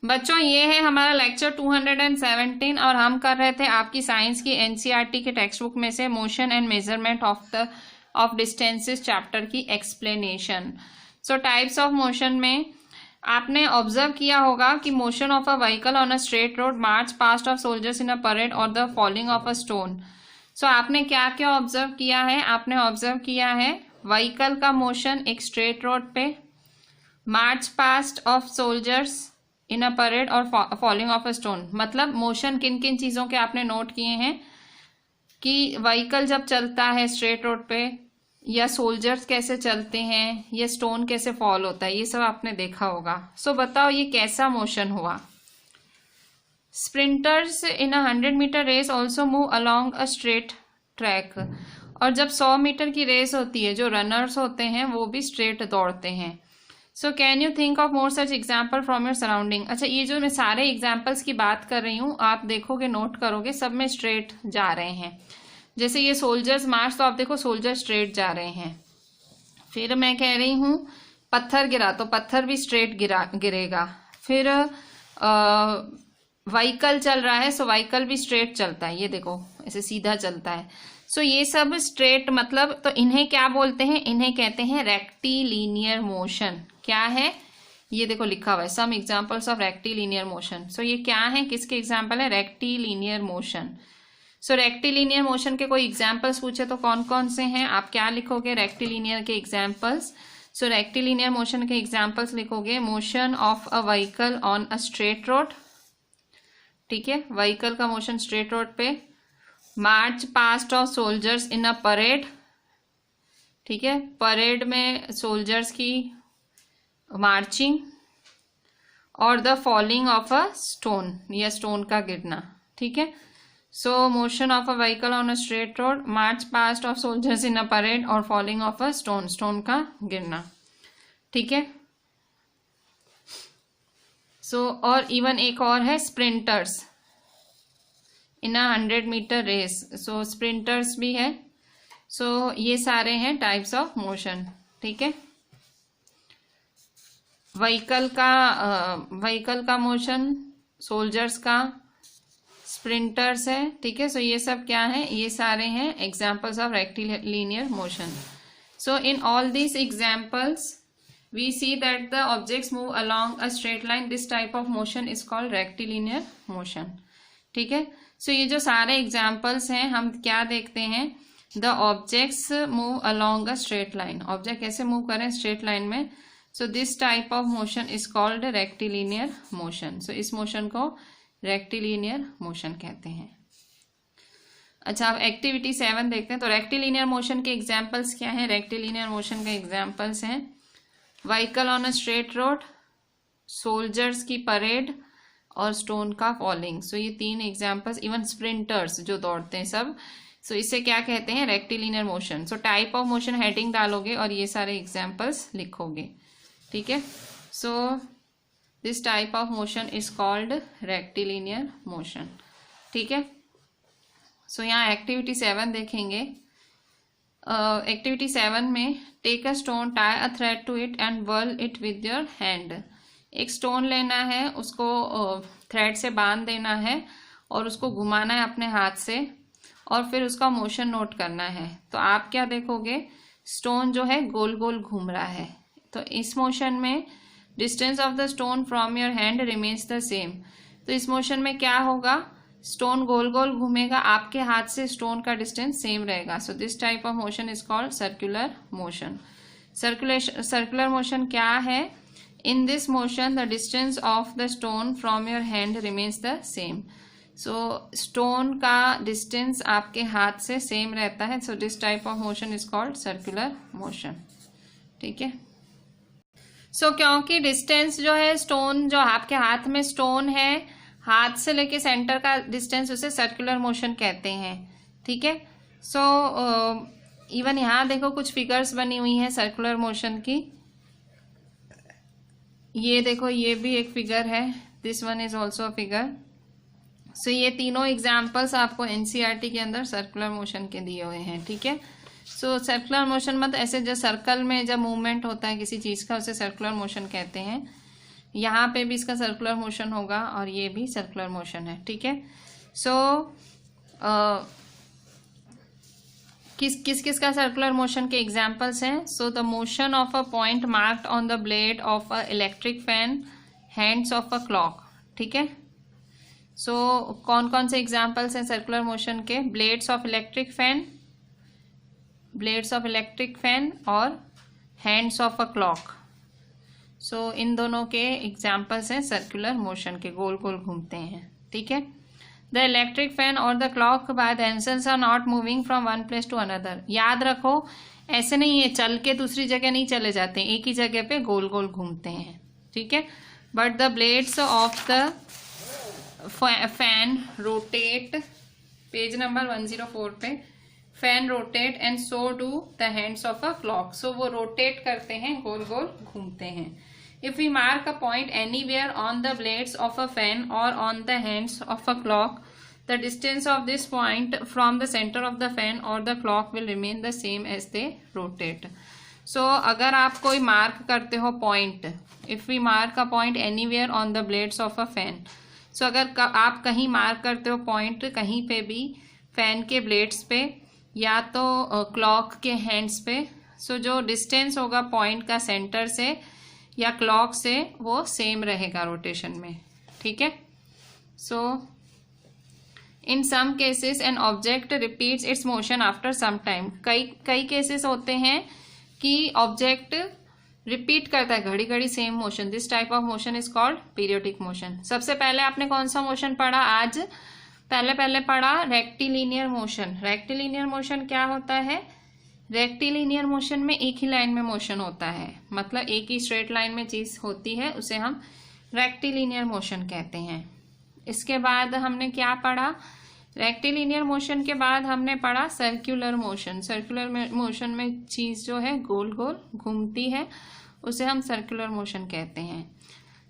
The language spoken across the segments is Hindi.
बच्चों ये है हमारा लेक्चर 217 और हम कर रहे थे आपकी साइंस की एनसीईआरटी के टेक्स्ट बुक में से motion and measurement of distances chapter की explanation. So types of motion में आपने ऑब्जर्व किया होगा कि motion of a vehicle on a straight road, march past of soldiers in a parade और the falling of a stone. So आपने क्या क्या ऑब्जर्व किया है? आपने ऑब्जर्व किया है व्हीकल का मोशन एक स्ट्रेट रोड पे, मार्च past of soldiers in a parade और फॉलिंग ऑफ अ स्टोन। मतलब मोशन किन किन चीजों के आपने नोट किए हैं कि व्हीकल जब चलता है स्ट्रेट रोड पे, या सोल्जर्स कैसे चलते हैं, या स्टोन कैसे फॉल होता है, ये सब आपने देखा होगा। सो बताओ ये कैसा मोशन हुआ? Sprinters in a 100 metre race also move along a straight track. और जब 100 मीटर की रेस होती है, जो रनर्स होते हैं वो भी स्ट्रेट दौड़ते हैं। So can you think of more such example from your surrounding. अच्छा, ये जो मैं सारे एग्जाम्पल्स की बात कर रही हूँ, आप देखोगे, नोट करोगे, सब में स्ट्रेट जा रहे हैं। जैसे ये सोल्जर्स मार्च, तो आप देखो सोल्जर स्ट्रेट जा रहे हैं। फिर मैं कह रही हूँ पत्थर गिरा, तो पत्थर भी स्ट्रेट गिरेगा। फिर व्हीकल चल रहा है, सो व्हीकल भी स्ट्रेट चलता है, ये देखो ऐसे सीधा चलता है। सो ये सब स्ट्रेट, मतलब तो इन्हें क्या बोलते हैं? इन्हें कहते हैं रेक्टिलिनियर मोशन। क्या है? ये देखो लिखा हुआ है some examples of rectilinear motion. So ये क्या है, किसके एग्जांपल है? Rectilinear motion. So rectilinear motion के कोई एग्जांपल्स पूछे तो कौन कौन से हैं? आप क्या लिखोगे रेक्टिलिनियर के एग्जांपल्स? सो रेक्टिलिनियर मोशन के एग्जांपल्स लिखोगे motion of a vehicle on a straight road, ठीक है, व्हीकल का मोशन स्ट्रेट रोड पे, मार्च past of soldiers in a parade, ठीक है, परेड में सोल्जर्स की मार्चिंग, और the falling of a stone, या स्टोन का गिरना, ठीक है। सो motion of a vehicle on a straight road, march past of soldiers in a parade, और falling of a stone, stone का गिरना, ठीक है। सो और इवन एक और है sprinters in a 100 metre race. So sprinters भी है। सो ये सारे हैं टाइप्स ऑफ मोशन, ठीक है। व्हीकल का मोशन, सोल्जर्स का, स्प्रिंटर्स है, ठीक है। सो ये सब क्या है? ये सारे हैं examples of rectilinear motion. So in all these examples we see that the objects move along a straight line. This type of motion is called rectilinear motion, ठीक है। सो ये जो सारे एग्जांपल्स हैं, हम क्या देखते हैं? The objects move along a straight line. Object कैसे मूव करें? स्ट्रेट लाइन में। So this type of motion is called rectilinear motion. So इस मोशन को रेक्टिलिनियर मोशन कहते हैं। अच्छा, अब एक्टिविटी 7 देखते हैं। तो रेक्टिलिनियर मोशन के एग्जाम्पल्स क्या हैं? रेक्टिलिनियर मोशन के एग्जाम्पल्स हैं vehicle on a straight road, soldiers की परेड, और स्टोन का फॉलिंग। सो ये 3 एग्जाम्पल्स, इवन स्प्रिंटर्स जो दौड़ते हैं सब। सो इसे क्या कहते हैं? Rectilinear motion. So type of motion heading डालोगे और ये सारे एग्जाम्पल्स लिखोगे, ठीक है। So this type of motion is called rectilinear motion, ठीक है। सो यहाँ एक्टिविटी 7 देखेंगे। एक्टिविटी 7 में take a stone, tie a thread to it and whirl it with your hand. एक स्टोन लेना है, उसको थ्रेड से बांध देना है और उसको घुमाना है अपने हाथ से, और फिर उसका मोशन नोट करना है। तो आप क्या देखोगे? स्टोन जो है गोल गोल घूम रहा है। तो इस मोशन में distance of the stone from your hand remains the same. तो इस मोशन में क्या होगा? स्टोन गोल गोल घूमेगा, आपके हाथ से स्टोन का डिस्टेंस सेम रहेगा। सो this type of motion is called circular motion. Circular motion क्या है? In this motion the distance of the stone from your hand remains the same. So stone का डिस्टेंस आपके हाथ से सेम रहता है। So this type of motion is called circular motion, ठीक है। सो क्योंकि डिस्टेंस जो है, स्टोन जो आपके हाथ में स्टोन है, हाथ से लेके सेंटर का डिस्टेंस, उसे सर्कुलर मोशन कहते हैं, ठीक है। सो इवन यहाँ देखो कुछ फिगर्स बनी हुई हैं सर्कुलर मोशन की। ये देखो, ये भी एक फिगर है, this one is also a figure. So ये तीनों एग्जाम्पल्स आपको एनसीईआरटी के अंदर सर्कुलर मोशन के दिए हुए हैं, ठीक है। सो सर्कुलर मोशन मतलब ऐसे जो सर्कल में जब मूवमेंट होता है किसी चीज़ का, उसे सर्कुलर मोशन कहते हैं। यहाँ पे भी इसका सर्कुलर मोशन होगा और ये भी सर्कुलर मोशन है, ठीक है। सो किस का सर्कुलर मोशन के एग्जाम्पल्स हैं? So the motion of a point marked on the blade of a electric fan, hands of a clock, ठीक है। सो कौन कौन से एग्जाम्पल्स हैं सर्कुलर मोशन के? ब्लेड्स ऑफ इलेक्ट्रिक फैन और हैंड्स ऑफ अ क्लॉक। सो इन दोनों के एग्जाम्पल्स हैं सर्कुलर मोशन के, गोल गोल घूमते हैं, ठीक है। द इलेक्ट्रिक फैन और the clock by themselves are not moving from one place to another. याद रखो, ऐसे नहीं है चल के दूसरी जगह नहीं चले जाते, एक ही जगह पे गोल गोल घूमते हैं, ठीक है। But the blades of the fan rotate, page number 104 पे, fan rotate and so do the hands of a clock. So वो रोटेट करते हैं, गोल गोल घूमते हैं। If we mark a point anywhere on the blades of a fan or on the hands of a clock, the distance of this point from the center of the fan or the clock will remain the same as they rotate. So अगर आप कोई मार्क करते हो point, if we mark a point anywhere on the blades of a fan, so अगर आप कहीं मार्क करते हो पॉइंट कहीं पे भी फैन के ब्लेड्स पे या तो क्लॉक के हैंड्स पे, so जो डिस्टेंस होगा पॉइंट का सेंटर से या क्लॉक से वो सेम रहेगा रोटेशन में, ठीक है। So in some cases an object repeats its motion after some time. कई केसेस होते हैं कि ऑब्जेक्ट रिपीट करता है घड़ी घड़ी same motion. This type of motion is called periodic motion. सबसे पहले आपने कौन सा मोशन पढ़ा आज? पहले पढ़ा रेक्टिलिनियर मोशन। रेक्टिलिनियर मोशन क्या होता है? रेक्टिलिनियर मोशन में एक ही लाइन में मोशन होता है, मतलब एक ही स्ट्रेट लाइन में चीज होती है, उसे हम रेक्टिलिनियर मोशन कहते हैं। इसके बाद हमने क्या पढ़ा? रेक्टिलिनियर मोशन के बाद हमने पढ़ा सर्कुलर मोशन। सर्कुलर मोशन में चीज जो है गोल गोल घूमती है, उसे हम सर्कुलर मोशन कहते हैं।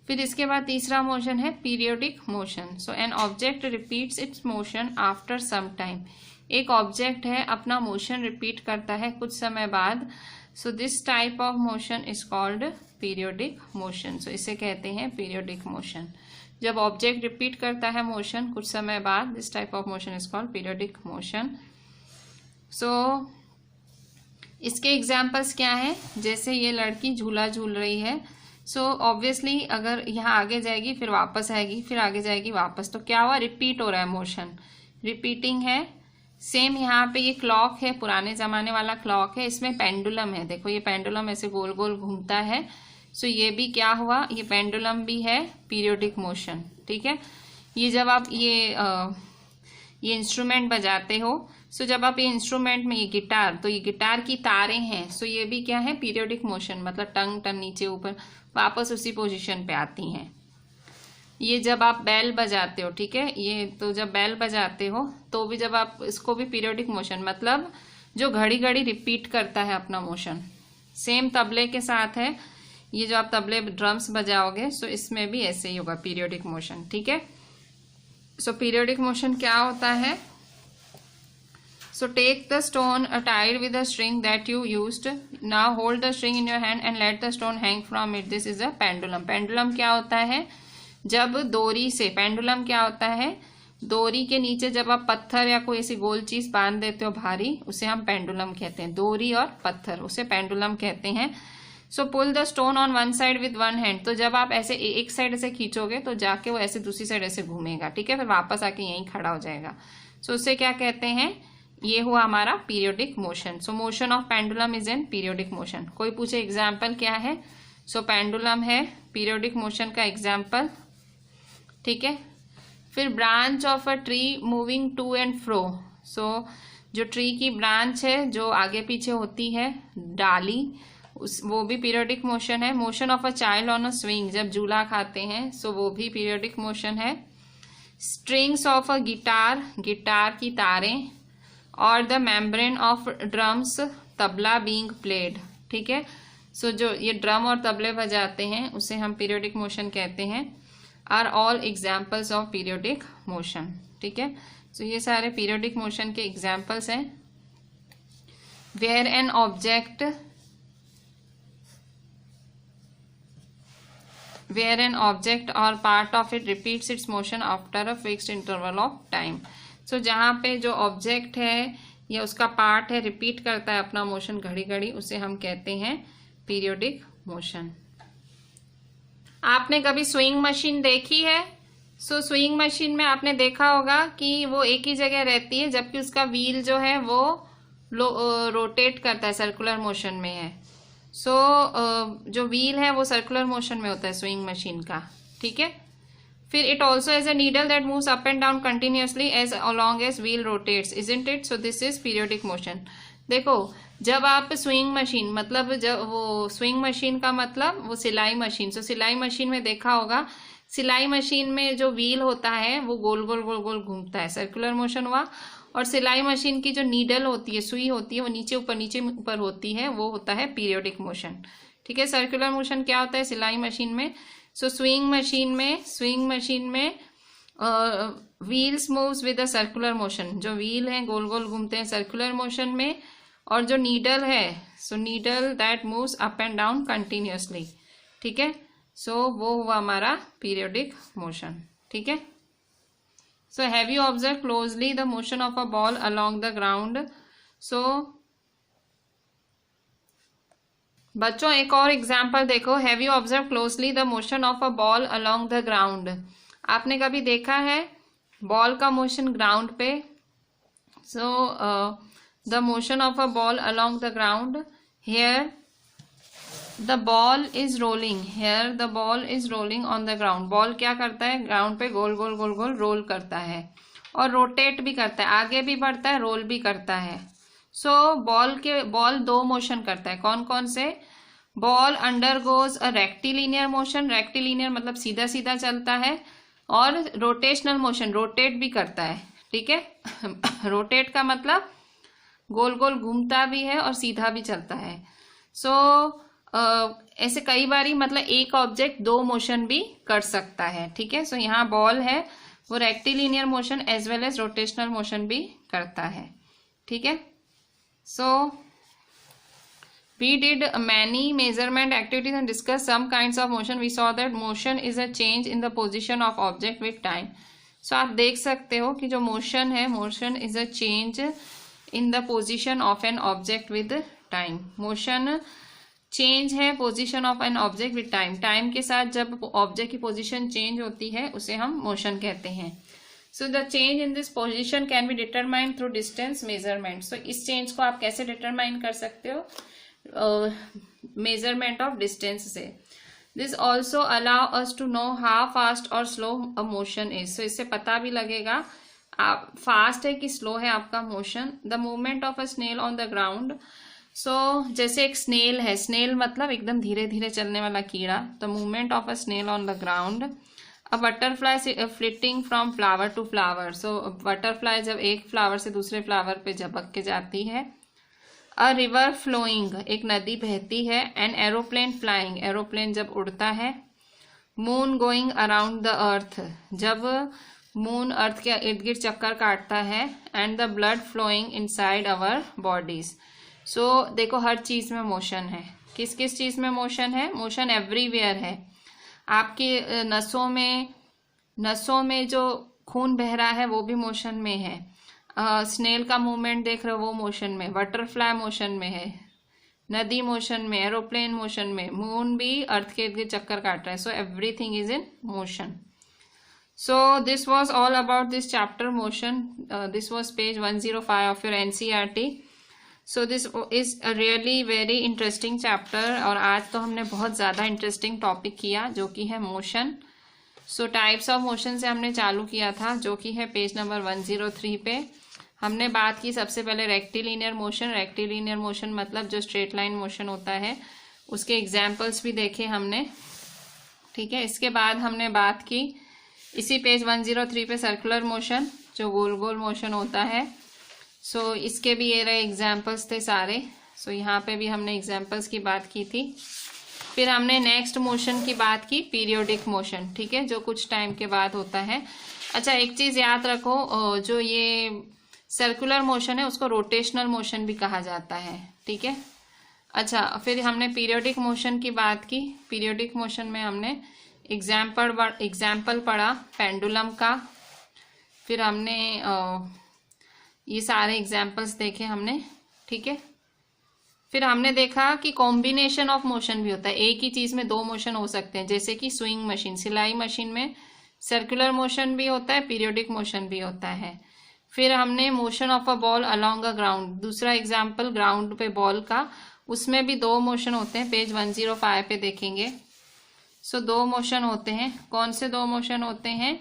फिर इसके बाद तीसरा मोशन है periodic motion. So an object repeats its motion after some time. एक ऑब्जेक्ट है अपना मोशन रिपीट करता है कुछ समय बाद, so this type of motion is called periodic motion. So इसे कहते हैं पीरियोडिक मोशन। जब ऑब्जेक्ट रिपीट करता है मोशन कुछ समय बाद, this type of motion is called periodic motion. So इसके एग्जाम्पल्स क्या है? जैसे ये लड़की झूला झूल रही है, सो ऑब्वियसली अगर यहाँ आगे जाएगी फिर वापस आएगी, फिर आगे जाएगी वापस, तो क्या हुआ? रिपीट हो रहा है मोशन, रिपीटिंग है। सेम यहाँ पे ये क्लॉक है, पुराने जमाने वाला क्लॉक है, इसमें पेंडुलम है। देखो ये पेंडुलम ऐसे गोल गोल घूमता है। सो ये भी क्या हुआ? ये पेंडुलम भी है पीरियोडिक मोशन, ठीक है। ये जब आप ये इंस्ट्रूमेंट बजाते हो, सो जब आप ये इंस्ट्रूमेंट में, ये गिटार, तो ये गिटार की तारें हैं, सो ये भी क्या है? पीरियोडिक मोशन, मतलब टंग नीचे ऊपर वापस उसी पोजीशन पे आती हैं। ये जब आप बेल बजाते हो, ठीक है, ये तो जब बेल बजाते हो तो भी जब आप इसको भी पीरियोडिक मोशन, मतलब जो घड़ी घड़ी रिपीट करता है अपना मोशन। सेम तबले के साथ है, ये जो आप तबले ड्रम्स बजाओगे, सो इसमें भी ऐसे ही होगा पीरियोडिक मोशन, ठीक है। सो पीरियोडिक मोशन क्या होता है? So take the stone tied with the string that you used. Now hold the string in your hand and let the stone hang from it. This is a pendulum. Pendulum क्या होता है? जब डोरी से, पेंडुलम क्या होता है? डोरी के नीचे जब आप पत्थर या कोई ऐसी गोल चीज बांध देते हो भारी, उसे हम पेंडुलम कहते हैं। डोरी और पत्थर, उसे पेंडुलम कहते हैं। So pull the stone on one side with one hand. तो जब आप ऐसे एक साइड ऐसे खींचोगे तो जाके वो ऐसे दूसरी साइड ऐसे घूमेगा, ठीक है, फिर वापस आके यहीं खड़ा हो जाएगा। सो उसे क्या कहते हैं? ये हुआ हमारा periodic motion. So motion of pendulum is an periodic motion. कोई पूछे एग्जाम्पल क्या है? सो पेंडुलम है पीरियोडिक मोशन का एग्जाम्पल, ठीक है। फिर branch of a tree moving to and fro. So जो ट्री की ब्रांच है जो आगे पीछे होती है, डाली, वो भी पीरियोडिक मोशन है। Motion of a child on a swing, जब झूला खाते हैं, सो वो भी पीरियोडिक मोशन है। Strings of a guitar, guitar की तारें, और the membrane of drums, tabla being played, ठीक है। सो जो ये ड्रम और तबले बजाते हैं उसे हम पीरियोडिक मोशन कहते हैं। Are all examples of periodic motion, ठीक है। सो ये सारे पीरियोडिक मोशन के एग्जाम्पल्स हैं। वेयर एन ऑब्जेक्ट और part of it repeats its motion after a fixed interval of time. So जहाँ पे जो ऑब्जेक्ट है या उसका पार्ट है रिपीट करता है अपना मोशन घड़ी घड़ी, उसे हम कहते हैं पीरियोडिक मोशन। आपने कभी स्विंग मशीन देखी है? स्विंग मशीन में आपने देखा होगा कि वो एक ही जगह रहती है, जबकि उसका व्हील जो है वो रोटेट करता है, सर्कुलर मोशन में है। जो व्हील है वो सर्कुलर मोशन में होता है स्विंग मशीन का, ठीक है। फिर it also has a needle that moves up and down continuously as long as wheel rotates, isn't it? So this is periodic motion. देखो, जब आप स्विंग मशीन, मतलब जब वो स्विंग मशीन का मतलब वो सिलाई मशीन, सिलाई मशीन में देखा होगा, सिलाई मशीन में जो व्हील होता है वो गोल गोल गोल गोल घूमता है, सर्कुलर मोशन हुआ। और सिलाई मशीन की जो नीडल होती है, सुई होती है, वो नीचे ऊपर होती है, वो होता है पीरियोडिक मोशन, ठीक है। सर्कुलर मोशन क्या होता है सिलाई मशीन में? स्विंग मशीन में wheels moves with a circular motion, जो व्हील है गोल गोल घूमते हैं सर्कुलर मोशन में, और जो नीडल है, needle that moves up and down continuously, ठीक है। वो हुआ हमारा पीरियोडिक मोशन, ठीक है। So have you observed closely the motion of a ball along the ground? बच्चों एक और एग्जाम्पल देखो। Have you observe closely the motion of a ball along the ground? आपने कभी देखा है बॉल का मोशन ग्राउंड पे? The motion of a ball along the ground, here the ball is rolling on the ground. Ball क्या करता है? ग्राउंड पे गोल गोल गोल गोल रोल करता है और रोटेट भी करता है, आगे भी बढ़ता है, रोल भी करता है। बॉल दो मोशन करता है, कौन कौन से? बॉल अंडरगोज अ रेक्टिलिनियर मोशन, रेक्टिलिनियर मतलब सीधा सीधा चलता है, और रोटेशनल मोशन, रोटेट भी करता है, ठीक है। रोटेट का मतलब गोल गोल घूमता भी है और सीधा भी चलता है। ऐसे कई बारी मतलब एक ऑब्जेक्ट दो मोशन भी कर सकता है, ठीक है। यहाँ बॉल है वो rectilinear motion as well as rotational motion भी करता है, ठीक है। We did many measurement activities and discussed some kinds of motion. We saw that motion is a change in the position of object with time. आप देख सकते हो कि जो मोशन है, motion is a change in the position of an object with time. Motion change है position of an object with time, time के साथ जब ऑब्जेक्ट की पोजिशन चेंज होती है उसे हम मोशन कहते हैं। The change in this position can be determined through distance measurement. इस चेंज को आप कैसे डिटरमाइन कर सकते हो? मेजरमेंट ऑफ डिस्टेंस से। This also allow us to know how fast और स्लो अ मोशन इज। इससे पता भी लगेगा आप फास्ट है कि स्लो है आपका motion. The movement of a snail on the ground. जैसे एक स्नेल है, स्नेल मतलब एकदम धीरे धीरे चलने वाला कीड़ा। The movement of a snail on the ground. A butterfly flitting from flower to flower. Butterfly जब एक फ्लावर से दूसरे फ्लावर पे झपक के जाती है। अ रिवर फ्लोइंग, एक नदी बहती है। एन एरोप्लेन फ्लाइंग, एरोप्लेन जब उड़ता है। Moon going around the earth, जब मून अर्थ के इर्द गिर्द चक्कर काटता है। And the blood flowing inside our bodies. देखो हर चीज में मोशन है। किस किस चीज में मोशन है? मोशन एवरीवेयर है। आपकी नसों में जो खून बह रहा है वो भी मोशन में है। स्नेल का मूवमेंट देख रहे हो वो मोशन में, बटरफ्लाई मोशन में है, नदी मोशन में, एरोप्लेन मोशन में, मून भी अर्थ के इर्द गिर्द चक्कर काट रहा है। Everything is in motion. This was all about this chapter motion. This was page 105 of your NCERT। This is a really very interesting chapter. और आज तो हमने बहुत ज़्यादा इंटरेस्टिंग टॉपिक किया जो कि है मोशन। टाइप्स ऑफ मोशन से हमने चालू किया था, जो कि है पेज नंबर 103 पे। हमने बात की सबसे पहले रेक्टिलिनियर मोशन। रेक्टिलिनियर मोशन मतलब जो स्ट्रेट लाइन मोशन होता है, उसके एग्जाम्पल्स भी देखे हमने, ठीक है। इसके बाद हमने बात की इसी पेज 103 पे सर्कुलर मोशन, जो गोल गोल मोशन होता है। इसके भी ये रहे एग्जाम्पल्स थे सारे। यहाँ पे भी हमने एग्जाम्पल्स की बात की थी। फिर हमने नेक्स्ट मोशन की बात की, पीरियोडिक मोशन, ठीक है, जो कुछ टाइम के बाद होता है। अच्छा, एक चीज याद रखो, जो ये सर्कुलर मोशन है उसको रोटेशनल मोशन भी कहा जाता है, ठीक है। अच्छा, फिर हमने पीरियोडिक मोशन की बात की। पीरियोडिक मोशन में हमने एग्जाम्पल पढ़ा पेंडुलम का, फिर हमने ये सारे एग्जाम्पल्स देखे हमने, ठीक है। फिर हमने देखा कि कॉम्बिनेशन ऑफ मोशन भी होता है, एक ही चीज में दो मोशन हो सकते हैं, जैसे कि स्विंग मशीन, सिलाई मशीन में सर्कुलर मोशन भी होता है, पीरियोडिक मोशन भी होता है। फिर हमने motion of a ball along a ground, दूसरा एग्जाम्पल ग्राउंड पे बॉल का, उसमें भी दो मोशन होते हैं, पेज 105 पे देखेंगे। सो दो मोशन होते हैं। कौन से दो मोशन होते हैं?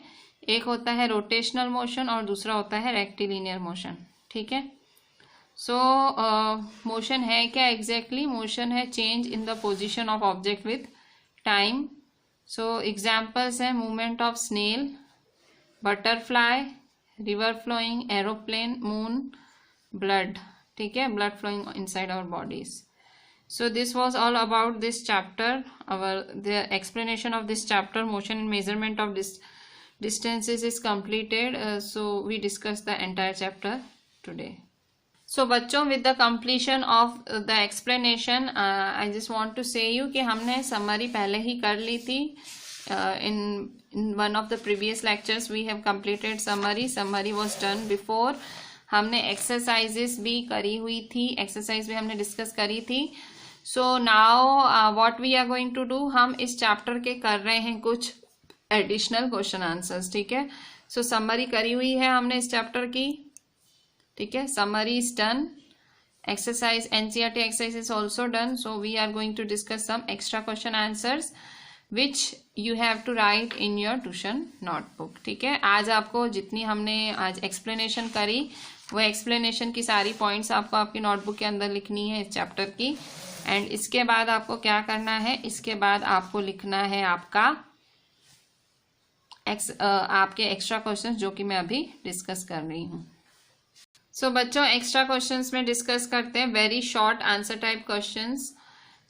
एक होता है रोटेशनल मोशन और दूसरा होता है रेक्टिलिनियर मोशन, ठीक है। सो मोशन है क्या एग्जैक्टली? मोशन है change in the position of object with time. So examples हैं movement of snail, butterfly, river flowing, aeroplane, moon, blood, ठीक है, blood flowing inside our bodies. So this was all about this chapter. The explanation of this chapter, motion and measurement of distances, is completed. So we discussed the entire chapter today. So बच्चों, with the completion of the explanation, I just want to say you कि हमने summary पहले ही कर ली थी. In one of the previous lectures we have completed summary. Summary was done before. हमने exercises भी करी हुई थी, exercise भी हमने discuss करी थी. So now what we are going to do, हम इस चैप्टर के कर रहे हैं कुछ एडिशनल क्वेश्चन आंसर्स, ठीक है। सो समरी करी हुई है हमने इस चैप्टर की, ठीक है, summary is done. Exercise NCERT exercise is also done. So we are going to discuss some extra question answers which you have to write in your tuition notebook, ठीक है। आज आपको जितनी हमने आज एक्सप्लेनेशन करी, वो एक्सप्लेनेशन की सारी पॉइंट्स आपको आपकी नोटबुक के अंदर लिखनी है इस चैप्टर की। एंड इसके बाद आपको क्या करना है, इसके बाद आपको लिखना है आपका आपके एक्स्ट्रा क्वेश्चंस जो कि मैं अभी डिस्कस कर रही हूँ। सो बच्चों, एक्स्ट्रा क्वेश्चंस में डिस्कस करते हैं very short answer type questions.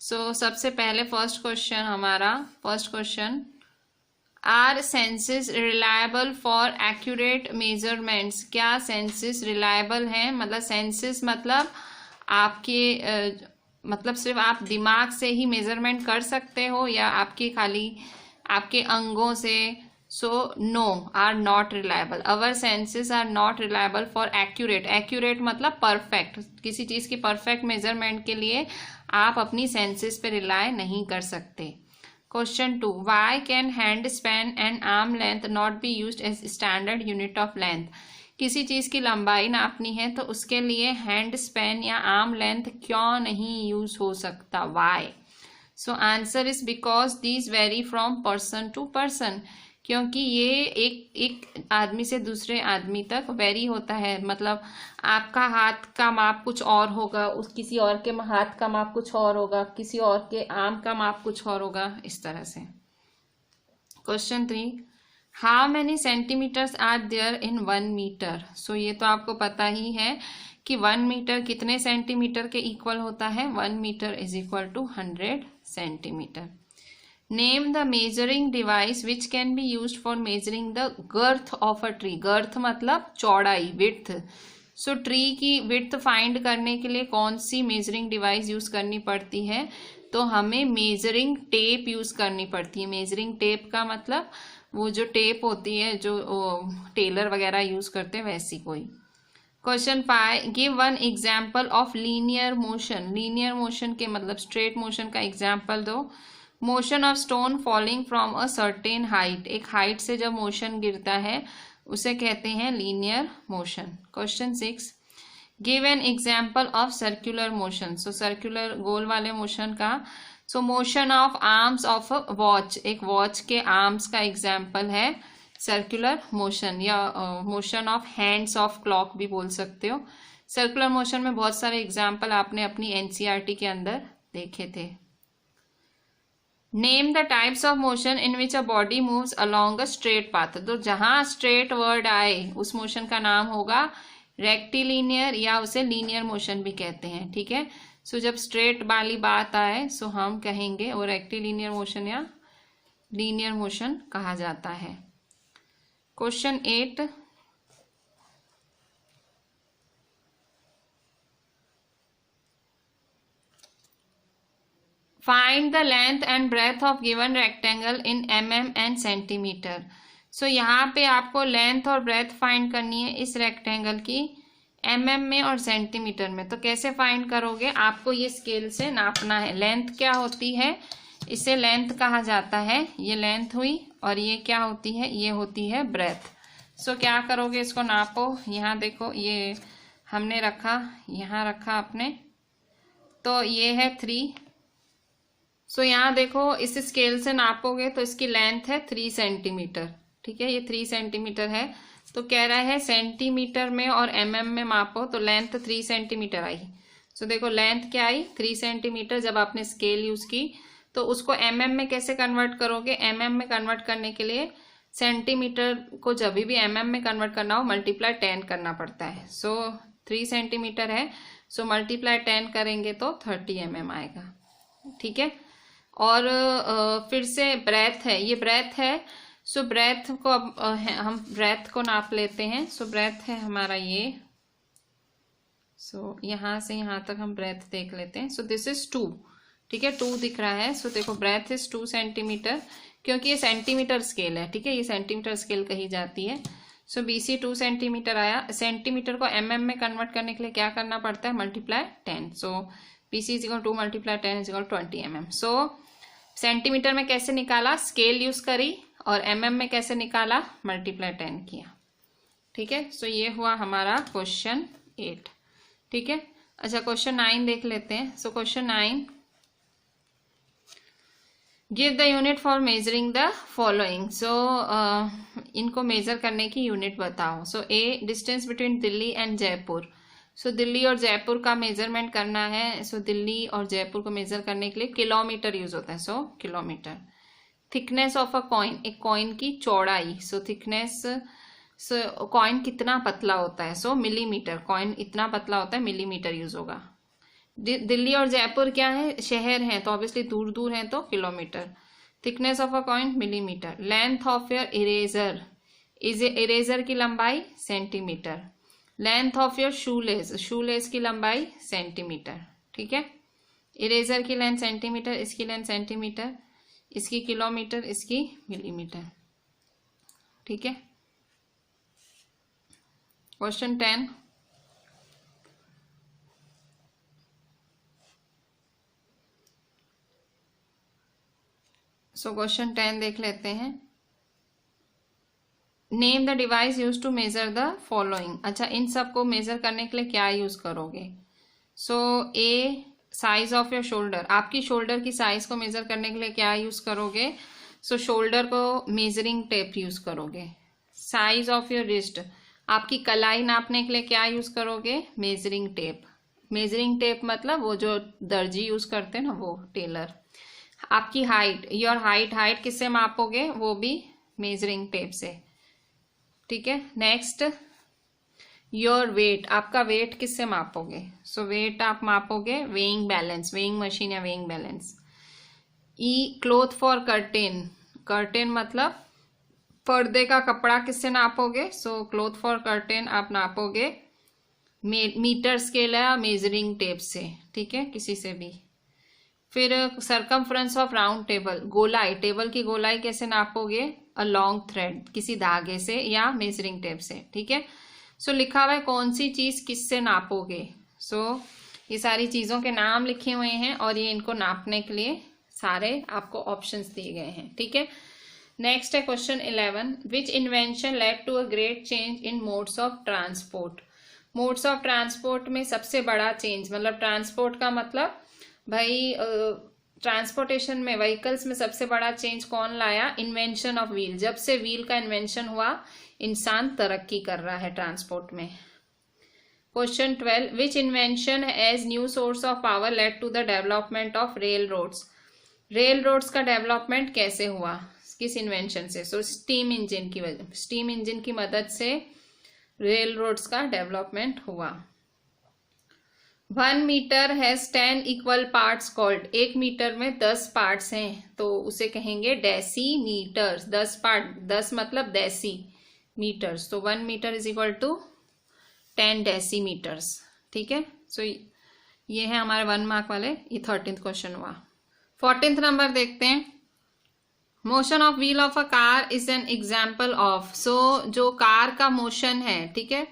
So सबसे पहले first question, are senses reliable for accurate measurements? क्या सेंसेस रिलायबल हैं? मतलब सेंसेस मतलब आपके मतलब सिर्फ आप दिमाग से ही मेजरमेंट कर सकते हो या आपके खाली आपके अंगों से? So no, are not reliable. Our senses are not reliable for accurate. Accurate मतलब परफेक्ट, किसी चीज की परफेक्ट मेजरमेंट के लिए आप अपनी सेंसेस पे रिलाय नहीं कर सकते। Question 2, why can hand span and arm length not be used as standard unit of length? किसी चीज की लंबाई नापनी है तो उसके लिए हैंड स्पैन या आर्म लेंथ क्यों नहीं यूज हो सकता? Why? So answer is because these vary from person to person, क्योंकि ये एक आदमी से दूसरे आदमी तक वेरी होता है। मतलब आपका हाथ का माप कुछ और होगा, किसी और के हाथ का माप कुछ और होगा, किसी और के आर्म का माप कुछ और होगा, इस तरह से। Question 3, how many centimetres are there in 1 metre? So ये तो आपको पता ही है कि 1 मीटर कितने सेंटीमीटर के इक्वल होता है? 1 metre is equal to 100 centimetre. Name the measuring device which can be used for measuring the girth of a tree. Girth मतलब चौड़ाई, विड्थ। सो ट्री की विड्थ फाइंड करने के लिए कौन सी मेजरिंग डिवाइस यूज करनी पड़ती है? तो हमें मेजरिंग टेप यूज करनी पड़ती है। मेजरिंग टेप का मतलब वो जो टेप होती है जो टेलर वगैरह यूज करते हैं, वैसी कोई। Question 5, give one example of linear motion. Linear motion के मतलब स्ट्रेट मोशन का एग्जाम्पल दो। Motion of stone falling from a certain height, एक हाइट से जब मोशन गिरता है उसे कहते हैं linear motion. Question 6, give an example of circular motion. So circular गोल वाले मोशन का। So motion of arms of a watch, एक वॉच के आर्म्स का एग्जाम्पल है सर्कुलर मोशन, या motion of hands of clock भी बोल सकते हो। सर्कुलर मोशन में बहुत सारे एग्जाम्पल आपने अपनी एनसीईआरटी के अंदर देखे थे। Name the types of motion in which a body moves along a straight path. तो जहां स्ट्रेट वर्ड आए उस मोशन का नाम होगा रेक्टिलिनियर, या उसे लीनियर मोशन भी कहते हैं, ठीक है। सो जब स्ट्रेट वाली बात आए सो हम कहेंगे वो रेक्टिलिनियर मोशन या लीनियर मोशन कहा जाता है। Question 8, find the length and breadth of given rectangle in mm and centimetre. So यहाँ पे आपको लेंथ और ब्रेथ फाइंड करनी है इस रेक्टेंगल की mm में और सेंटीमीटर में। तो कैसे फाइंड करोगे, आपको ये स्केल से नापना है। लेंथ क्या होती है, इसे लेंथ कहा जाता है, ये लेंथ हुई, और ये क्या होती है, ये होती है ब्रेथ। सो क्या करोगे, इसको नापो। यहाँ देखो, ये हमने रखा, यहाँ रखा आपने, तो ये है 3। सो यहाँ देखो, इस स्केल से नापोगे तो इसकी लेंथ है 3 सेंटीमीटर। ठीक है, ये 3 सेंटीमीटर है। तो कह रहा है सेंटीमीटर में और mm में मापो, तो लेंथ 3 सेंटीमीटर आई। सो देखो लेंथ क्या आई, 3 सेंटीमीटर। जब आपने स्केल यूज की तो उसको mm में कैसे कन्वर्ट करोगे, mm में कन्वर्ट करने के लिए सेंटीमीटर को जब भी mm में कन्वर्ट करना हो मल्टीप्लाई 10 करना पड़ता है। सो 3 सेंटीमीटर है, सो मल्टीप्लाई 10 करेंगे तो 30 mm आएगा। ठीक है, और फिर से ब्रेथ है, ये ब्रेथ है। सो ब्रेथ को अब हम ब्रेथ को नाप लेते हैं। सो ब्रेथ है हमारा ये, सो यहाँ से यहाँ तक हम ब्रेथ देख लेते हैं। सो दिस इज 2। ठीक है, 2 दिख रहा है। सो देखो ब्रेथ इज 2 सेंटीमीटर, क्योंकि ये सेंटीमीटर स्केल है। ठीक है, ये सेंटीमीटर स्केल कही जाती है। सो BC 2 सेंटीमीटर आया। सेंटीमीटर को mm में कन्वर्ट करने के लिए क्या करना पड़ता है, multiply 10। So BC is equal 2 multiply 10 is equal 20 mm। So centimetre में कैसे निकाला, स्केल यूज करी, और mm में कैसे निकाला, मल्टीप्लाई 10 किया। ठीक है, सो ये हुआ हमारा क्वेश्चन 8। ठीक है, अच्छा क्वेश्चन 9 देख लेते हैं। So question 9, give the unit for measuring the following. So इनको मेजर करने की यूनिट बताओ। So A, distance between Delhi and Jaipur. So Delhi और जयपुर का मेजरमेंट करना है। सो दिल्ली और जयपुर को मेजर करने के लिए किलोमीटर यूज होता है। So kilometre. Thickness of a coin, एक कॉइन की चौड़ाई। सो थिकनेस, कॉइन कितना पतला होता है, सो मिलीमीटर। कॉइन इतना पतला होता है, मिलीमीटर यूज होगा। दिल्ली और जयपुर क्या है, शहर हैं, तो ऑब्वियसली दूर दूर हैं, तो kilometre. Thickness of a coin millimetre. Length of your eraser, eraser की लंबाई centimetre. Length of your shoelace, shoelace की लंबाई सेंटीमीटर। ठीक है, इरेजर की लेंथ सेंटीमीटर, इसकी लेंथ सेंटीमीटर, इसकी किलोमीटर, इसकी मिलीमीटर। ठीक है, क्वेश्चन 10, सो क्वेश्चन 10 देख लेते हैं। Name the device use to measure the following. अच्छा, इन सब को मेजर करने के लिए क्या यूज करोगे। सो ए, साइज ऑफ योर शोल्डर, आपकी शोल्डर की साइज को मेजर करने के लिए क्या यूज करोगे। सो शोल्डर को मेजरिंग टेप यूज करोगे। साइज ऑफ योर रिस्ट, आपकी कलाई नापने के लिए क्या यूज करोगे, मेजरिंग टेप। मेजरिंग टेप मतलब वो जो दर्जी यूज करते हैं ना, वो टेलर। आपकी हाइट, योर हाइट किससे मापोगे, वो भी मेजरिंग टेप से। ठीक है, नेक्स्ट योर वेट, आपका वेट किससे मापोगे। सो वेट आप मापोगे वेइंग बैलेंस, वेइंग मशीन या weighing balance. E, cloth for curtain, curtain मतलब पर्दे का कपड़ा किससे नापोगे। सो क्लोथ फॉर कर्टेन आप नापोगे मीटर स्केल या मेजरिंग टेप से। ठीक है, किसी से भी। फिर सरकमफ्रेंस ऑफ राउंड टेबल, गोलाई, टेबल की गोलाई कैसे नापोगे, अ लॉन्ग थ्रेड, किसी धागे से या मेजरिंग टेप से। ठीक है, सो लिखा हुआ है कौन सी चीज किससे नापोगे। सो ये सारी चीजों के नाम लिखे हुए हैं, और ये इनको नापने के लिए सारे आपको ऑप्शंस दिए गए हैं। ठीक है, नेक्स्ट है question 11, which invention led to a great change in modes of transport. Modes of transport में सबसे बड़ा चेंज, मतलब ट्रांसपोर्ट का मतलब भाई ट्रांसपोर्टेशन में, व्हीकल्स में सबसे बड़ा चेंज कौन लाया, इन्वेंशन ऑफ व्हील। जब से व्हील का इन्वेंशन हुआ, इंसान तरक्की कर रहा है ट्रांसपोर्ट में। Question 12, which invention as new source of power led to the development of railroads. Railroads का डेवलपमेंट कैसे हुआ, किस इन्वेंशन से। सो स्टीम इंजन की वजह, स्टीम इंजन की मदद से रेल रोड्स का डेवलपमेंट हुआ। 1 metre has 10 equal parts called, 1 metre में 10 पार्ट्स हैं, तो उसे कहेंगे डेसीमीटर्स। 10 पार्ट, 10 मतलब डेसी मीटर्स, तो 1 मीटर इज इक्वल टू 10 डेसीमीटर्स। ठीक है, सो ये है हमारे 1 मार्क वाले, ये 13th क्वेश्चन हुआ। 14th नंबर देखते हैं। Motion of wheel of a car is an example of. So जो कार का मोशन है, ठीक है,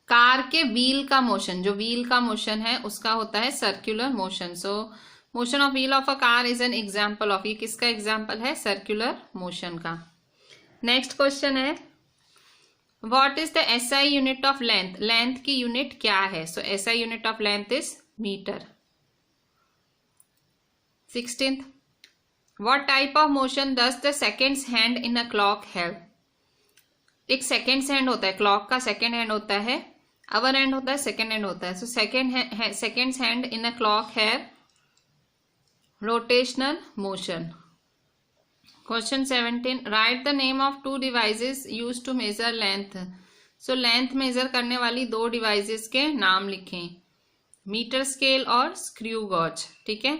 कार के व्हील का मोशन, जो व्हील का मोशन है उसका होता है circular motion. So motion of wheel of a car is an example of. ये किसका एग्जाम्पल है? सर्कुलर मोशन का। नेक्स्ट क्वेश्चन है, what is the SI unit of length. Length की यूनिट क्या है? So SI unit of length is metre. 16th, what type of motion does the seconds hand in a clock have. एक सेकेंड्स हैंड होता है, क्लॉक का सेकेंड हैंड होता है, अवर हैंड होता है, सेकेंड हैंड होता है। So seconds hand in a clock have rotational motion. Question 17, write the name of two devices used to measure length. So length measure करने वाली दो डिवाइसेस के नाम लिखें, मीटर स्केल और स्क्रू गॉज। ठीक है,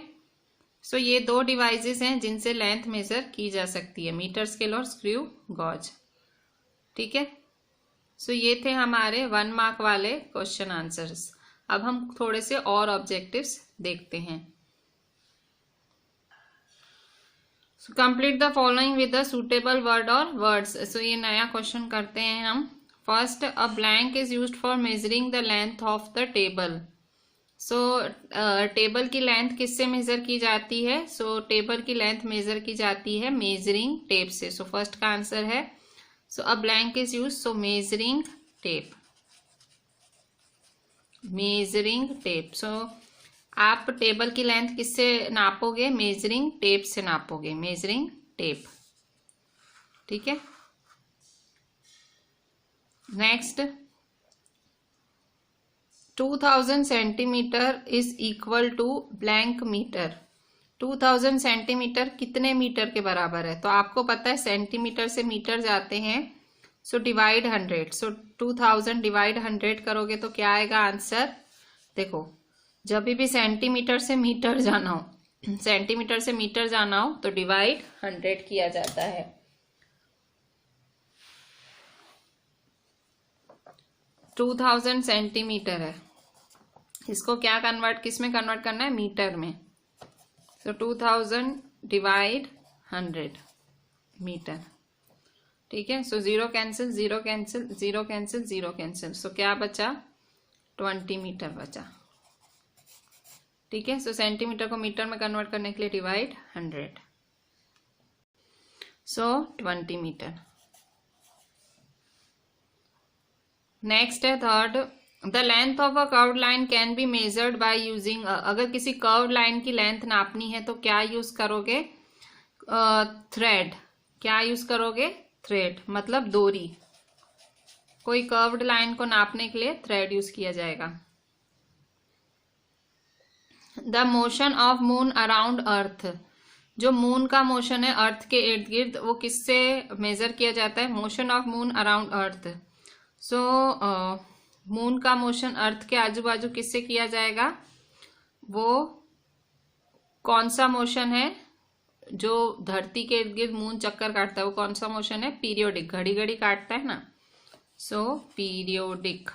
सो ये दो डिवाइसेस हैं जिनसे लेंथ मेजर की जा सकती है, मीटर स्केल और स्क्रू गॉज। ठीक है, सो ये थे हमारे 1 मार्क वाले क्वेश्चन आंसर्स। अब हम थोड़े से और ऑब्जेक्टिव्स देखते हैं। So complete the following with the suitable word और वर्ड्स। सो ये नया क्वेश्चन करते हैं हम। First, a blank is used for measuring the length of the table. So table की लेंथ किससे मेजर की जाती है? सो टेबल की लेंथ मेजर की जाती है मेजरिंग टेप से। सो फर्स्ट का आंसर है, so a blank is use, so measuring tape, measuring tape. So आप टेबल की लेंथ किससे नापोगे? मेजरिंग टेप से नापोगे, मेजरिंग टेप। ठीक है, next, 2000 centimetre is equal to blank metre. 2000 centimetre कितने मीटर के बराबर है? तो आपको पता है सेंटीमीटर से मीटर जाते हैं, सो डिवाइड 100। सो 2000 डिवाइड 100 करोगे तो क्या आएगा आंसर? देखो, जब भी सेंटीमीटर से मीटर जाना हो, सेंटीमीटर से मीटर जाना हो तो डिवाइड 100 किया जाता है। टू 2000 सेंटीमीटर है, इसको क्या कन्वर्ट, किस में कन्वर्ट करना है? मीटर में। तो 2000 डिवाइड 100 मीटर। ठीक है, सो 0 कैंसिल, 0 कैंसिल, 0 कैंसिल, 0 कैंसिल। सो क्या बचा? 20 मीटर बचा। ठीक है, सो सेंटीमीटर को मीटर में कन्वर्ट करने के लिए डिवाइड 100, सो 20 मीटर। नेक्स्ट है third, the length of a curved line can be measured by using. अगर किसी कर्व्ड लाइन की लेंथ नापनी है तो क्या यूज करोगे? थ्रेड। क्या यूज करोगे? थ्रेड, मतलब डोरी। कोई कर्व्ड लाइन को नापने के लिए थ्रेड यूज किया जाएगा। The motion of moon around earth. जो मून का मोशन है अर्थ के इर्द गिर्द, वो किससे मेजर किया जाता है? Motion of moon around earth. So moon का मोशन अर्थ के आजू बाजू किससे किया जाएगा? वो कौन सा मोशन है? जो धरती के इर्द गिर्द मून चक्कर काटता है, वो कौन सा मोशन है? पीरियोडिक, घड़ी घड़ी काटता है ना, so periodic.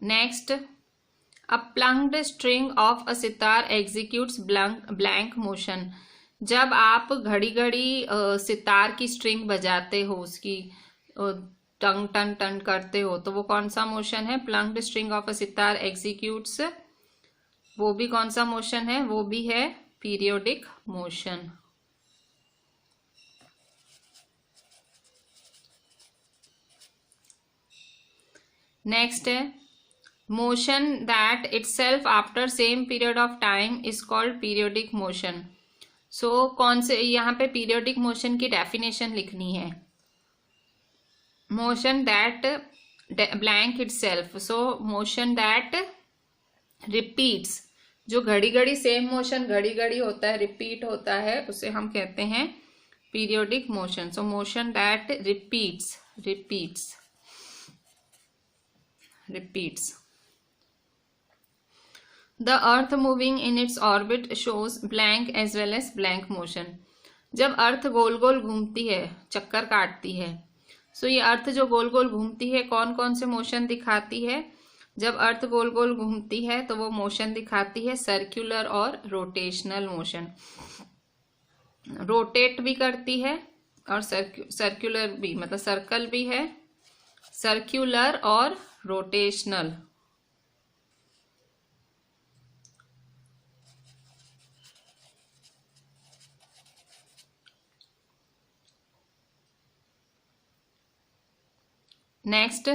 Next, a plucked string of a sitar executes blank motion. जब आप घड़ी घड़ी सितार की स्ट्रिंग बजाते हो, उसकी टंग टन टन करते हो, तो वो कौन सा मोशन है? Plucked string of a sitar executes, वो भी कौन सा मोशन है? वो भी है पीरियोडिक मोशन। नेक्स्ट है, motion that itself after same period of time is called periodic motion. So कौन से, यहाँ पे पीरियोडिक मोशन की डेफिनेशन लिखनी है। Motion that blank itself, so motion that repeats, जो घड़ी घड़ी सेम मोशन घड़ी घड़ी होता है, रिपीट होता है, उसे हम कहते हैं periodic motion. So motion that repeats, repeats, repeats. The earth moving in its orbit shows blank as well as blank motion. जब अर्थ गोल गोल घूमती है, चक्कर काटती है, सो ये अर्थ जो गोल गोल घूमती है कौन कौन से मोशन दिखाती है? जब अर्थ गोल गोल घूमती है तो वो मोशन दिखाती है सर्कुलर और रोटेशनल मोशन। रोटेट भी करती है और सर्कुलर भी, मतलब सर्कल भी है, सर्कुलर और rotational. Next,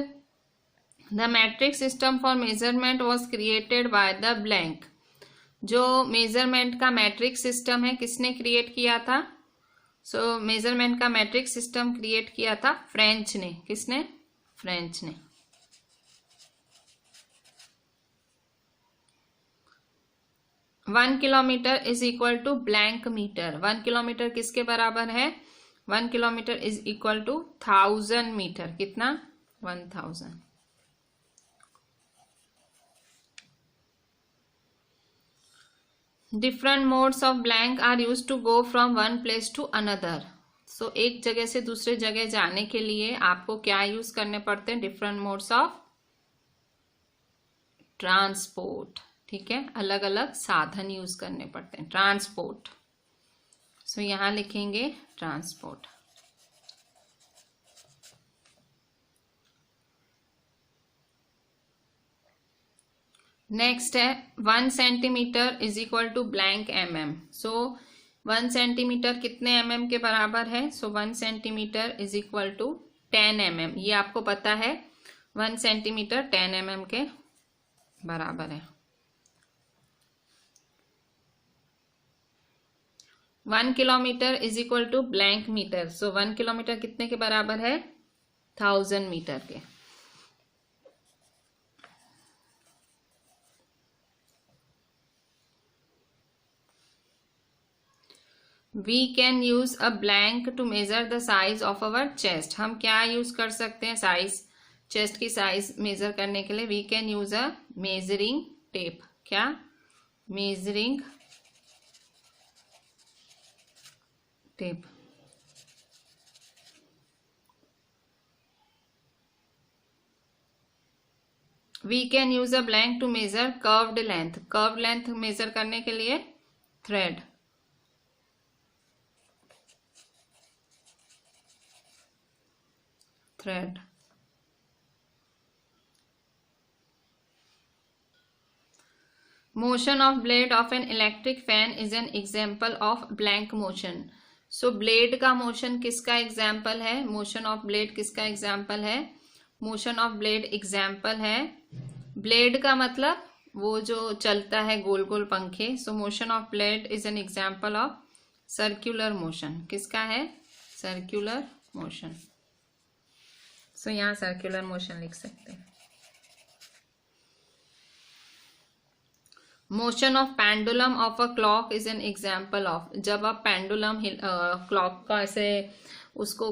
the metric system for measurement was created by the blank. जो मेजरमेंट का मैट्रिक सिस्टम है किसने क्रिएट किया था? सो मेजरमेंट का मैट्रिक सिस्टम क्रिएट किया था फ्रेंच ने। किसने? फ्रेंच ने। One kilometre is equal to blank metre. 1 kilometre किसके बराबर है? 1 kilometre is equal to 1000 metre. कितना? 1000। Different modes of blank are use to go from one place to another. So एक जगह से दूसरे जगह जाने के लिए आपको क्या यूज करने पड़ते हैं? Different modes of transport. ठीक है, अलग अलग साधन यूज करने पड़ते हैं। ट्रांसपोर्ट, सो यहां लिखेंगे ट्रांसपोर्ट। नेक्स्ट है 1 centimetre is equal to blank mm। So 1 centimetre कितने mm के बराबर है? So 1 centimetre is equal to 10 mm। ये आपको पता है, 1 सेंटीमीटर 10 mm के बराबर है। 1 kilometre is equal to blank metre. So 1 kilometre कितने के बराबर है? 1000 मीटर के। We can use a blank to measure the size of our chest। हम क्या यूज कर सकते हैं साइज, चेस्ट की साइज मेजर करने के लिए? We can use a measuring tape। क्या? measuring tape। We can use a blank to measure curved length। curved length measure करने के लिए thread। thread। motion of blade of an electric fan is an example of blank motion। So blade का मोशन किसका एग्जाम्पल है? मोशन ऑफ ब्लेड किसका एग्जाम्पल है? मोशन ऑफ ब्लेड एग्जाम्पल है, ब्लेड का मतलब वो जो चलता है गोल गोल पंखे। सो motion of blade is an example of circular motion. किसका है? Circular motion. सो यहाँ सर्क्यूलर मोशन लिख सकते हैं। Motion of pendulum of a clock is an example of. जब आप पेंडुलम क्लॉक का ऐसे उसको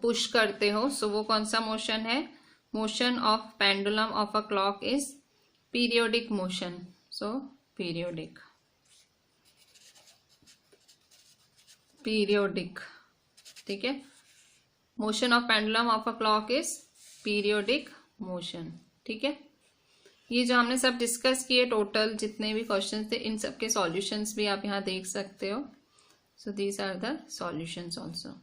पुश करते हो, सो वो कौन सा मोशन है? Motion of pendulum of a clock is periodic motion. So periodic, periodic. ठीक है, motion of pendulum of a clock is periodic motion. ठीक है, ये जो हमने सब डिस्कस किए टोटल जितने भी क्वेश्चंस थे, इन सब के सॉल्यूशंस भी आप यहाँ देख सकते हो। So these are the solutions also.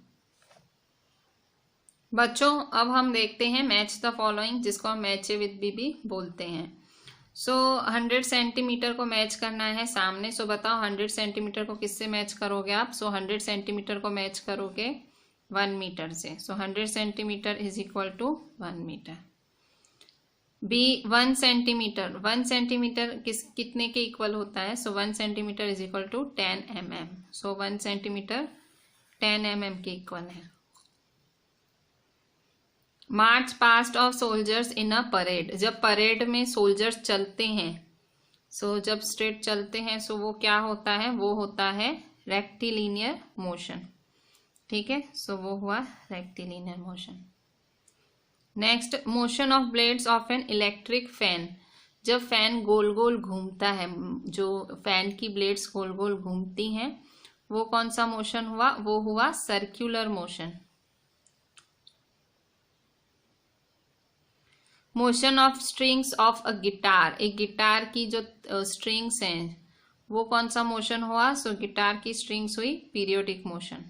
बच्चों अब हम देखते हैं मैच द फॉलोइंग, जिसको हम मैच विद बी भी बोलते हैं। सो 100 सेंटीमीटर को मैच करना है सामने। सो बताओ 100 सेंटीमीटर को किससे मैच करोगे आप? सो 100 सेंटीमीटर को मैच करोगे 1 मीटर से। So 100 centimetre is equal to 1 metre. B 1 centimetre, 1 centimetre कितने के इक्वल होता है? So 1 centimetre is equal to 10 mm। So 1 centimetre 10 mm के इक्वल है। March past of soldiers in a parade. जब परेड में सोल्जर्स चलते हैं, सो जब स्ट्रेट चलते हैं, सो वो क्या होता है? वो होता है रेक्टिलिनियर मोशन। ठीक है, सो वो हुआ rectilinear motion. Next, motion of blades of an electric fan. जब फैन गोल गोल घूमता है, जो फैन की ब्लेड्स गोल गोल घूमती हैं, वो कौन सा मोशन हुआ? वो हुआ circular motion. Motion of strings of a guitar, एक गिटार की जो स्ट्रिंग्स हैं वो कौन सा मोशन हुआ? सो गिटार की स्ट्रिंग्स हुई periodic motion.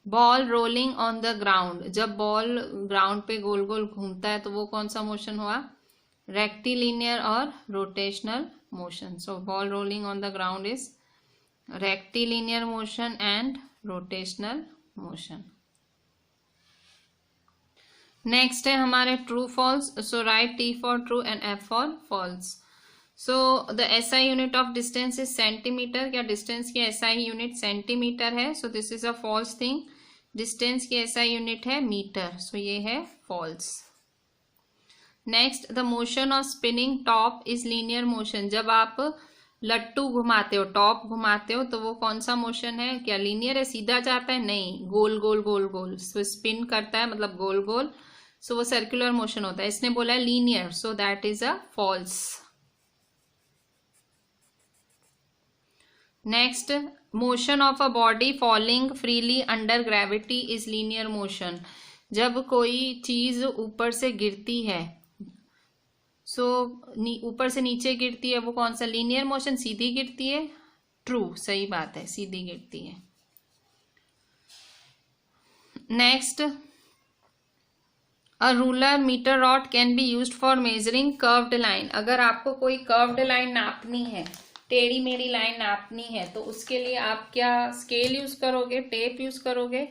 Ball rolling on the ground, जब बॉल ग्राउंड पे गोल गोल घूमता है तो वो कौन सा मोशन हुआ? रेक्टिलिनियर और rotational motion. So ball rolling on the ground is rectilinear motion and rotational motion. Next है हमारे true false. So write T for true and F for false. So the SI unit of distance is centimetre, क्या डिस्टेंस की एसआई यूनिट सेंटीमीटर है? So this is a false thing. Distance की एसआई यूनिट है मीटर, सो ये है false. Next, the motion of spinning top is linear motion, जब आप लट्टू घुमाते हो, टॉप घुमाते हो तो वो कौन सा मोशन है? क्या लीनियर है, सीधा जाता है? नहीं, गोल गोल गोल गोल, सो स्पिन करता है मतलब गोल गोल, सो वो सर्कुलर मोशन होता है। इसने बोला है linear, so that is a false. Next, motion of a body falling freely under gravity is linear motion, जब कोई चीज ऊपर से गिरती है, सो ऊपर से नीचे गिरती है, वो कौन सा? Linear motion. सीधी गिरती है? ट्रू, सही बात है, सीधी गिरती है। Next, a ruler metre rod can be used for measuring curved line, अगर आपको कोई कर्व्ड लाइन नापनी है, टेढ़ी मेढ़ी लाइन नापनी है, तो उसके लिए आप क्या स्केल यूज करोगे? टेप यूज करोगे?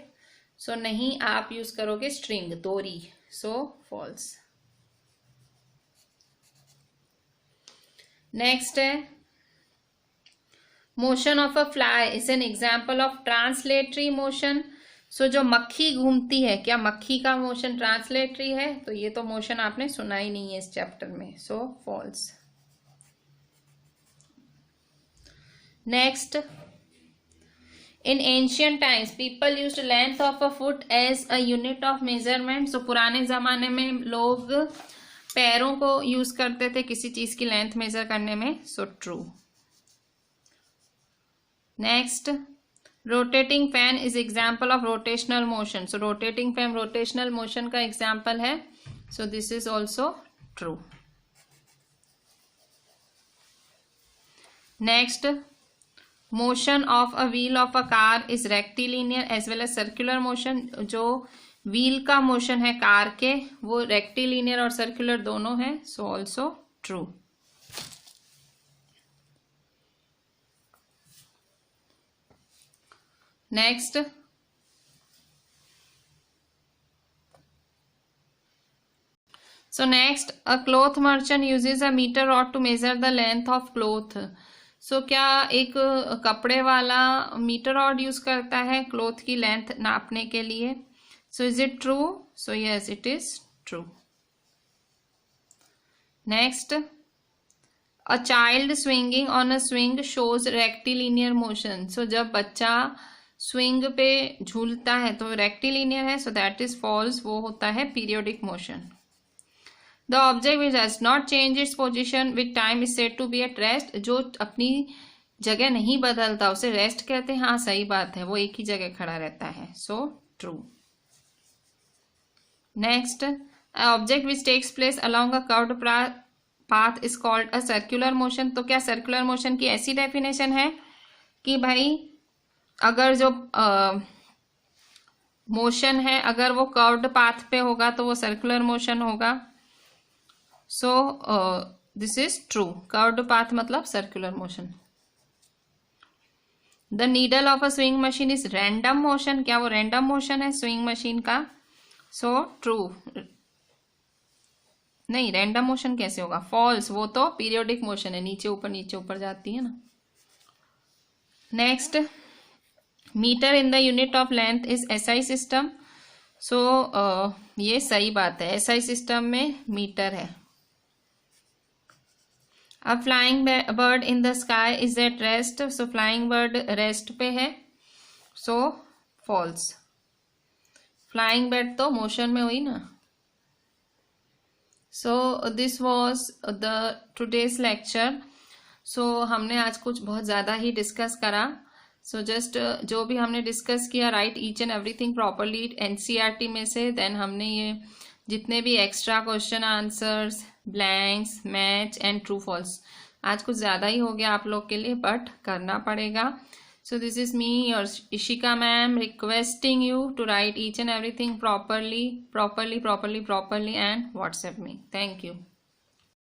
सो नहीं, आप यूज करोगे स्ट्रिंग, डोरी, सो फॉल्स। नेक्स्ट है motion of a fly is an example of translatory motion. So जो मक्खी घूमती है, क्या मक्खी का मोशन ट्रांसलेटरी है? तो ये तो मोशन आपने सुना ही नहीं है इस चैप्टर में, so false. Next, in ancient times people used length of a foot as a unit of measurement. So पुराने जमाने में लोग पैरों को यूज करते थे किसी चीज की लेंथ मेजर करने में, so true. Next, rotating fan is example of rotational motion. So rotating fan rotational motion का एग्जाम्पल है, so this is also true. Next, motion of a wheel of a car is rectilinear as well as circular motion, जो व्हील का मोशन है कार के, वो रेक्टिलिनियर और सर्कुलर दोनों है, so also true. Next, so next, a cloth merchant uses a metre rod to measure the length of cloth. So क्या एक कपड़े वाला मीटर रॉड यूज करता है क्लॉथ की लेंथ नापने के लिए? So is it true? So yes, it is true. Next, a child swinging on a swing shows rectilinear motion. So जब बच्चा स्विंग पे झूलता है तो रेक्टिलिनियर है, सो दैट इज फॉल्स, वो होता है periodic motion. The object which does not change its position with time is said to be at rest, जो अपनी जगह नहीं बदलता उसे रेस्ट कहते हैं। हाँ, सही बात है, वो एक ही जगह खड़ा रहता है, so true. Next, object which takes place along a curved path is called a circular motion. तो क्या सर्कुलर मोशन की ऐसी डेफिनेशन है कि भाई अगर जो मोशन है अगर वो कर्व्ड पाथ पे होगा तो वो सर्कुलर मोशन होगा? So this is true, curved path मतलब circular motion. The needle of a swing machine is random motion, क्या वो रैंडम मोशन है स्विंग मशीन का? So true. नहीं, रैंडम मोशन कैसे होगा? फॉल्स, वो तो पीरियोडिक मोशन है, नीचे ऊपर जाती है ना। Next, metre in the unit of length is SI system. So ये सही बात है, एसआई सिस्टम में मीटर है। अब flying bird in the sky is at rest. So flying bird rest पे है, सो फॉल्स। फ्लाइंग बर्ड तो मोशन में हुई ना। So this was the today's lecture. So हमने आज कुछ बहुत ज़्यादा ही डिस्कस करा। सो जस्ट जो भी हमने डिस्कस किया, right each and everything properly NCERT में से। देन हमने ये जितने भी extra question answers, blanks, match and true false, आज कुछ ज़्यादा ही हो गया आप लोग के लिए, बट करना पड़ेगा। So this is me, your Ishika ma'am, requesting you to write each and everything properly and WhatsApp me. Thank you.